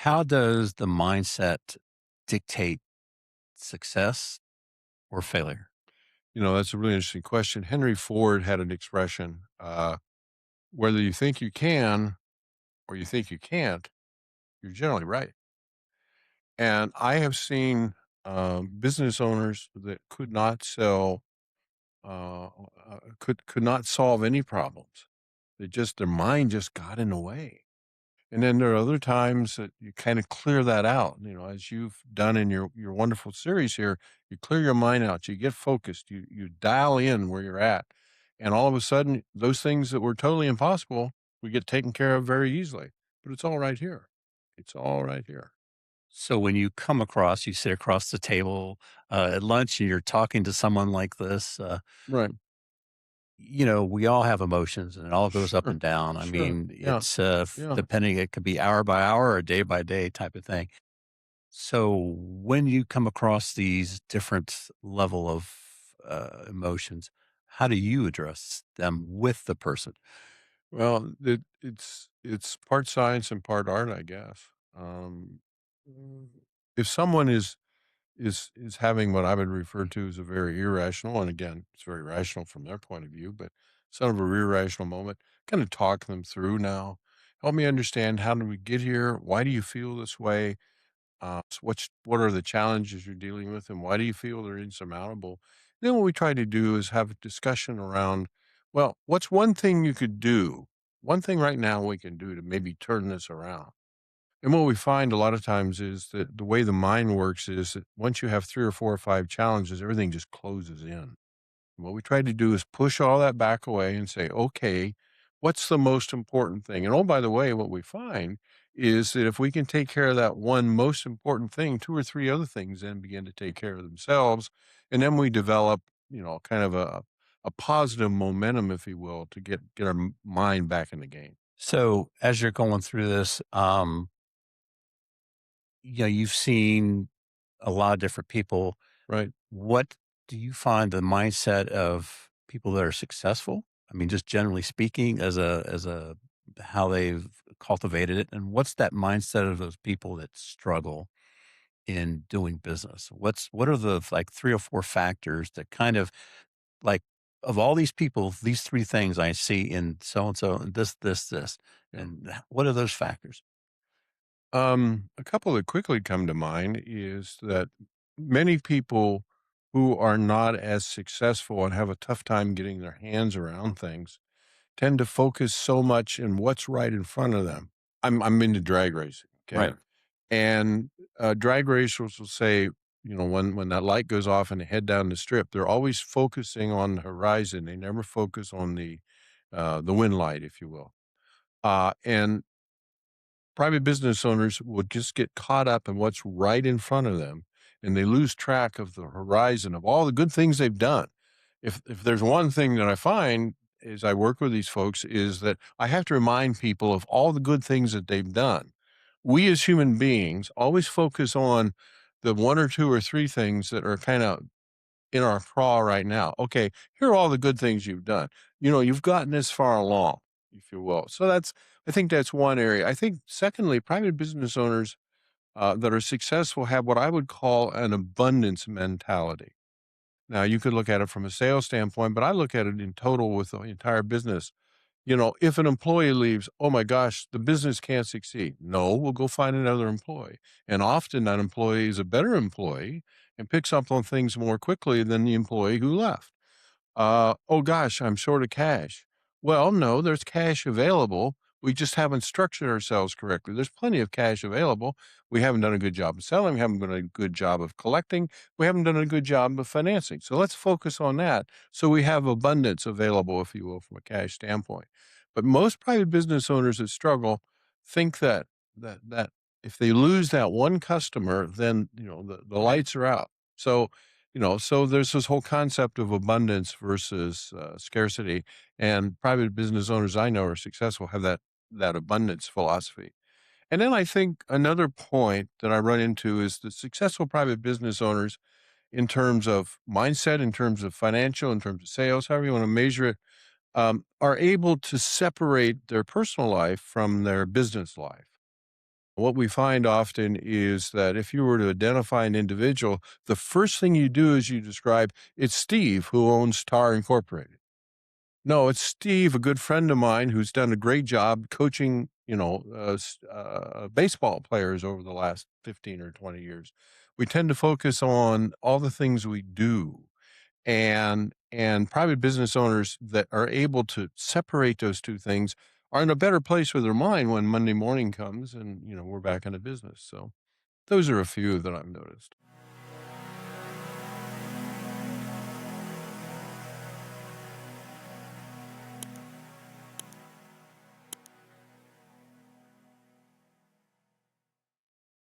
How does the mindset dictate success or failure? That's a really interesting question. Henry Ford had an expression, whether you think you can or you think you can't, you're generally right. And I have seen business owners that could not sell, could not solve any problems. Their mind just got in the way. And then there are other times that you kind of clear that out, as you've done in your wonderful series here. You clear your mind out, you get focused, you dial in where you're at, and all of a sudden, those things that were totally impossible, we get taken care of very easily. But it's all right here. It's all right here. So when you come across, you sit across the table at lunch and you're talking to someone like this, Right. we all have emotions and it all goes up Sure. and down. I Sure. mean, Yeah. it's Yeah. depending, it could be hour by hour or day by day type of thing. So when you come across these different level of emotions, how do you address them with the person? Well, it's part science and part art, I guess. Mm, if someone is having what I would refer to as a very irrational, and again, it's very rational from their point of view, but sort of a irrational moment, kind of talk them through now. Help me understand, how did we get here? Why do you feel this way? What are the challenges you're dealing with, and why do you feel they're insurmountable? Then what we try to do is have a discussion around, well, what's one thing you could do? One thing right now we can do to maybe turn this around. And what we find a lot of times is that the way the mind works is that once you have 3 or 4 or 5 challenges, everything just closes in. What we try to do is push all that back away and say, okay, what's the most important thing? And oh, by the way, what we find is that if we can take care of that one most important thing, 2 or 3 other things then begin to take care of themselves. And then we develop, kind of a positive momentum, if you will, to get our mind back in the game. So as you're going through this, you've seen a lot of different people. Right. What do you find the mindset of people that are successful? I mean, just generally speaking, as a how they've cultivated it, and what's that mindset of those people that struggle in doing business? What are the like 3 or 4 factors that kind of like of all these people, these 3 things I see in so and so, and this, Yeah. and what are those factors? A couple that quickly come to mind is that many people who are not as successful and have a tough time getting their hands around things tend to focus so much in what's right in front of them. I'm into drag racing, okay? Right. And drag racers will say, when that light goes off and they head down the strip, they're always focusing on the horizon. They never focus on the wind light, if you will. And private business owners would just get caught up in what's right in front of them, and they lose track of the horizon of all the good things they've done. If there's one thing that I find as I work with these folks is that I have to remind people of all the good things that they've done. We as human beings always focus on the 1 or 2 or 3 things that are kind of in our craw right now. Okay, here are all the good things you've done. You've gotten this far along, if you will. So I think that's one area. I think, secondly, private business owners that are successful have what I would call an abundance mentality. Now, you could look at it from a sales standpoint, but I look at it in total with the entire business. If an employee leaves, oh my gosh, the business can't succeed. No, we'll go find another employee. And often that employee is a better employee and picks up on things more quickly than the employee who left. Oh gosh, I'm short of cash. Well, no, there's cash available. We just haven't structured ourselves correctly. There's plenty of cash available. We haven't done a good job of selling. We haven't done a good job of collecting. We haven't done a good job of financing. So let's focus on that. So we have abundance available, if you will, from a cash standpoint. But most private business owners that struggle think that if they lose that one customer, then the lights are out. So there's this whole concept of abundance versus scarcity, and private business owners I know are successful have that abundance philosophy. And then I think another point that I run into is the successful private business owners, in terms of mindset, in terms of financial, in terms of sales, however you want to measure it, are able to separate their personal life from their business life. What we find often is that if you were to identify an individual, the first thing you do is you describe, it's Steve who owns Tar Incorporated. No, it's Steve, a good friend of mine who's done a great job coaching, baseball players over the last 15 or 20 years. We tend to focus on all the things we do, and private business owners that are able to separate those 2 things are in a better place with their mind when Monday morning comes and, we're back into business. So those are a few that I've noticed.